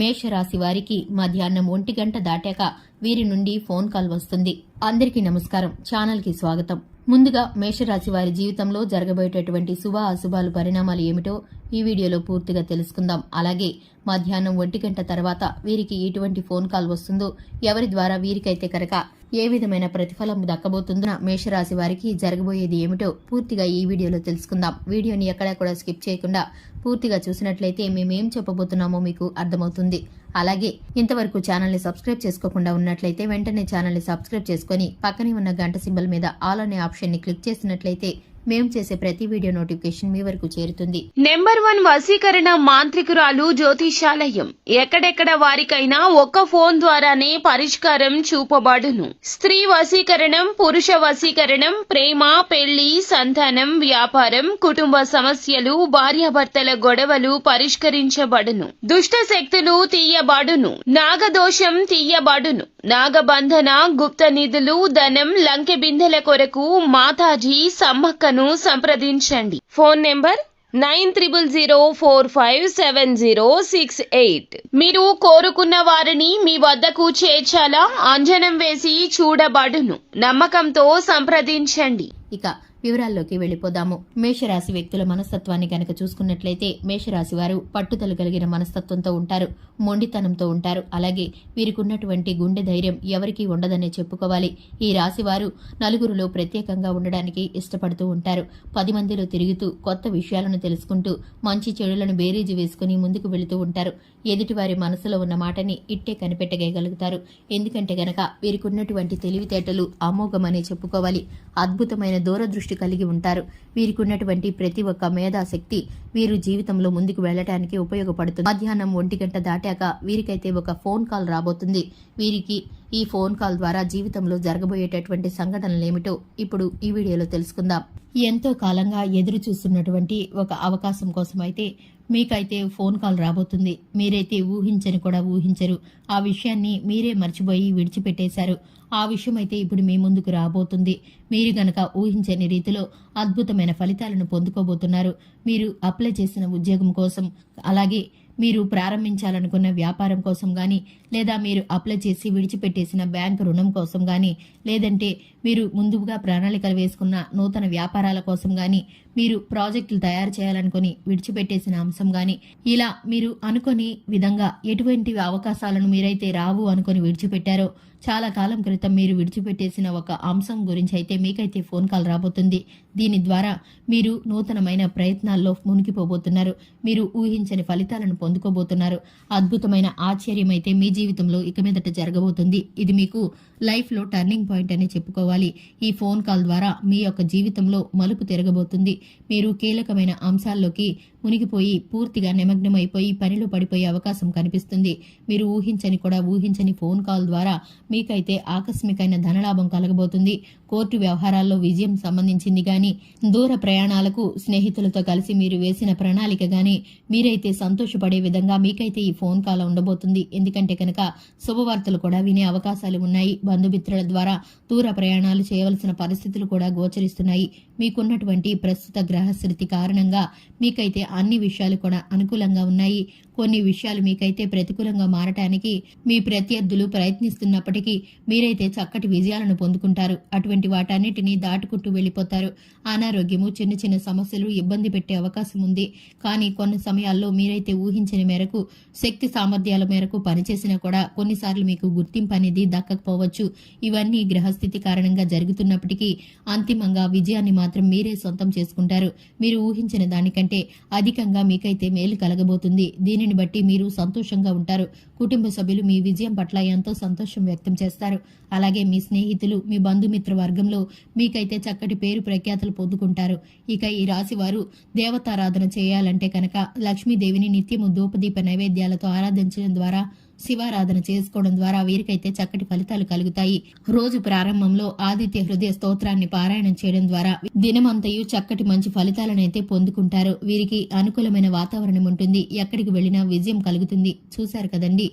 మేషరాశి వారికి మధ్యాహ్నం 1 గంట దాటాక వీరి నుండి ఫోన్ కాల్ వస్తుంది. అందరికీ నమస్కారం. ఛానల్ కి స్వాగతం. ముందుగా మేషరాశి వారి జీవితంలో జరగబోయేటటువంటి శుభ అశుభాలు పరిణామాలు ఏమిటో ఈ వీడియోలో పూర్తిగా తెలుసుకుందాం. అలాగే మధ్యాహ్నం 1 గంట తర్వాత వీరికి ఎటువంటి ఫోన్ కాల్ వస్తుందో, ఎవరి ద్వారా వీరికైతే కనుక ఏ విధమైన ప్రతిఫలం దక్కబోతుందో మేషరాశి వారికి జరగబోయేది ఏమిటో పూర్తిగా ఈ వీడియోలో తెలుసుకుందాం. వీడియోని ఎక్కడా కూడా స్కిప్ చేయకుండా పూర్తిగా చూసినట్లయితే మేమేం చెప్పబోతున్నామో మీకు అర్థమవుతుంది. అలాగే ఇంతవరకు ఛానల్ని సబ్స్క్రైబ్ చేసుకోకుండా ఉన్నట్లయితే వెంటనే ఛానల్ని సబ్స్క్రైబ్ చేసుకుని పక్కనే ఉన్న గంట సింబల్ మీద ఆల్ అనే ఆప్షన్ని క్లిక్ చేసినట్లయితే మేము చేసే ప్రతి వీడియో నోటిఫికేషన్ మీ వరకు చేరుతుంది. నెంబర్ 1 వశీకరణ మాంత్రికురాలు జ్యోతిషాలయం. ఎక్కడెక్కడ వారికైనా ఒక్క ఫోన్ ద్వారానే పరిష్కారం చూపబడును. స్త్రీ వశీకరణం, పురుష వశీకరణం, ప్రేమ, పెళ్లి, సంతానం, వ్యాపారం, కుటుంబ సమస్యలు, భార్యాభర్తల గొడవలు పరిష్కరించబడును. దుష్ట శక్తులు తీయబడును. నాగదోషం తీయబడును. నాగబంధన, గుప్త నిధులు, ధనం, లంకె బిందెల కొరకు మాతాజీ సమ్మక్కను సంప్రదించండి. Phone number 9000457068. మీరు కోరుకున్న వారిని మీ వద్దకు చేర్చాలా? అంజనం వేసి చూడబడును. నమ్మకంతో సంప్రదించండి. ఇక వివరాల్లోకి వెళ్లిపోదాము. మేషరాశి వ్యక్తుల మనస్తత్వాన్ని గనక చూసుకున్నట్లయితే మేషరాశి వారు పట్టుదల కలిగిన మనస్తత్వంతో ఉంటారు, మొండితనంతో ఉంటారు. అలాగే వీరికి ఉన్నటువంటి గుండె ధైర్యం ఎవరికీ ఉండదనే చెప్పుకోవాలి. ఈ రాశి వారు నలుగురిలో ప్రత్యేకంగా ఉండడానికి ఇష్టపడుతూ ఉంటారు. 10 మందిలో తిరుగుతూ కొత్త విషయాలను తెలుసుకుంటూ మంచి చెడులను బేరీజు వేసుకుని ముందుకు వెళుతూ ఉంటారు. ఎదుటివారి మనసులో ఉన్న మాటని ఇట్టే కనిపెట్టగలుగుతారు. ఎందుకంటే గనక వీరికి ఉన్నటువంటి తెలివితేటలు అమోఘమనే చెప్పుకోవాలి. అద్భుతమైన దూరదృష్టి కలిగి ఉంటారు. వీరికి ఉన్నటువంటి ప్రతి ఒక్క మేధాశక్తి వీరు జీవితంలో ముందుకు వెళ్లడానికి ఉపయోగపడుతుంది. మధ్యాహ్నం 1 గంట దాటాక వీరికైతే ఒక ఫోన్ కాల్ రాబోతుంది. వీరికి ఈ ఫోన్ కాల్ ద్వారా జీవితంలో జరగబోయేటటువంటి సంఘటనలు ఏమిటో ఇప్పుడు ఈ వీడియోలో తెలుసుకుందాం. ఎంతో కాలంగా ఎదురు చూస్తున్నటువంటి ఒక అవకాశం కోసం అయితే మీకైతే ఫోన్ కాల్ రాబోతుంది. మీరైతే ఊహించని కూడా ఊహించరు. ఆ విషయాన్ని మీరే మర్చిపోయి విడిచిపెట్టేశారు. ఆ విషయం అయితే ఇప్పుడు మీ ముందుకు రాబోతుంది. మీరు గనక ఊహించని రీతిలో అద్భుతమైన ఫలితాలను పొందుకోబోతున్నారు. మీరు అప్లై చేసిన ఉద్యోగం కోసం, అలాగే మీరు ప్రారంభించాలనుకున్న వ్యాపారం కోసం గాని, లేదా మీరు అప్లై చేసి విడిచిపెట్టేసిన బ్యాంకు రుణం కోసం గాని, లేదంటే మీరు ముందుగా ప్రణాళికలు వేసుకున్న నూతన వ్యాపారాల కోసం గాని, మీరు ప్రాజెక్టులు తయారు చేయాలనుకుని విడిచిపెట్టేసిన అంశం గాని, ఇలా మీరు అనుకుని విధంగా ఎటువంటి అవకాశాలను మీరైతే రావు అనుకుని విడిచిపెట్టారో, చాలా కాలం క్రితం మీరు విడిచిపెట్టేసిన ఒక అంశం గురించి అయితే మీకైతే ఫోన్ కాల్ రాబోతుంది. దీని ద్వారా మీరు నూతనమైన ప్రయత్నాల్లో మునిగిపోబోతున్నారు. మీరు ఊహించని ఫలితాలను పొందుకోబోతున్నారు. అద్భుతమైన ఆశ్చర్యం అయితే మీ జీవితంలో ఇక మీదట జరగబోతుంది. ఇది మీకు లైఫ్ లో టర్నింగ్ పాయింట్ అని చెప్పుకోవాలి. ఈ ఫోన్ కాల్ ద్వారా మీ యొక్క జీవితంలో మలుపు తిరగబోతుంది. మీరు కీలకమైన అంశాల్లోకి మునిగిపోయి పూర్తిగా నిమగ్నమైపోయి పనిలో పడిపోయే అవకాశం కనిపిస్తుంది. మీరు ఊహించని ఫోన్ కాల్ ద్వారా మీకైతే ఆకస్మికమైన ధనలాభం కలగబోతుంది. కోర్టు వ్యవహారాల్లో విజయం సంబంధించింది గాని, దూర ప్రయాణాలకు స్నేహితులతో కలిసి మీరు వేసిన ప్రణాళిక గాని, మీరైతే సంతోషపడే విధంగా మీకైతే ఈ ఫోన్ కాల్ ఉండబోతుంది. ఎందుకంటే కనుక శుభవార్తలు కూడా వినే అవకాశాలు ఉన్నాయి. బంధుమిత్రుల ద్వారా దూర ప్రయాణాలు చేయవలసిన పరిస్థితులు కూడా గోచరిస్తున్నాయి. మీకున్నటువంటి ప్రస్తుత గ్రహస్థితి కారణంగా మీకైతే అన్ని విషయాలు కూడా అనుకూలంగా ఉన్నాయి. కొన్ని విషయాలు మీకైతే ప్రతికూలంగా మారటానికి మీ ప్రత్యర్థులు ప్రయత్నిస్తున్నప్పటికీ మీరైతే చక్కటి విజయాలను పొందుకుంటారు. అటువంటి వాటన్నిటినీ దాటుకుంటూ వెళ్లిపోతారు. అనారోగ్యము, చిన్న చిన్న సమస్యలు ఇబ్బంది పెట్టే అవకాశం ఉంది. కానీ కొన్ని సమయాల్లో మీరైతే ఊహించిన మేరకు, శక్తి సామర్థ్యాల మేరకు పనిచేసినా కూడా కొన్నిసార్లు మీకు గుర్తింపు అనేది దక్కకపోవచ్చు. ఇవన్నీ గ్రహస్థితి కారణంగా జరుగుతున్నప్పటికీ అంతిమంగా విజయాన్ని మాత్రం మీరే సొంతం చేసుకుంటారు. మీరు ఊహించిన దానికంటే అధికంగా మీకైతే మేలు కలగబోతుంది. దీనిని బట్టి మీరు సంతోషంగా ఉంటారు. కుటుంబ సభ్యులు మీ విజయం పట్ల ఎంతో సంతోషం వ్యక్తం చేస్తారు. అలాగే మీ స్నేహితులు, మీ బంధుమిత్ర వర్గంలో మీకైతే చక్కటి పేరు ప్రఖ్యాతులు పొందుకుంటారు. ఇక ఈ రాశి వారు దేవతారాధన చేయాలంటే కనుక లక్ష్మీదేవిని నిత్యము ధూపదీప నైవేద్యాలతో ఆరాధించడం ద్వారా, శివారాధన చేసుకోవడం ద్వారా వీరికైతే చక్కటి ఫలితాలు కలుగుతాయి. రోజు ప్రారంభంలో ఆదిత్య హృదయ స్తోత్రాన్ని పారాయణం చేయడం ద్వారా దినమంతయు చక్కటి మంచి ఫలితాలనైతే పొందుకుంటారు. వీరికి అనుకూలమైన వాతావరణం ఉంటుంది. ఎక్కడికి వెళ్లినా విజయం కలుగుతుంది. చూశారు కదండి,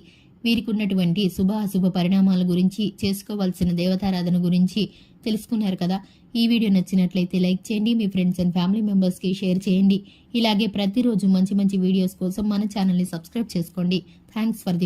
వీరికి ఉన్నటువంటి శుభ అశుభ పరిణామాల గురించి, చేసుకోవాల్సిన దేవతారాధన గురించి తెలుసుకున్నారు కదా. ఈ వీడియో నచ్చినట్లయితే లైక్ చేయండి, మీ ఫ్రెండ్స్ అండ్ ఫ్యామిలీ మెంబర్స్కి షేర్ చేయండి. ఇలాగే ప్రతిరోజు మంచి మంచి వీడియోస్ కోసం మన ఛానల్ని సబ్స్క్రైబ్ చేసుకోండి. Thanks for the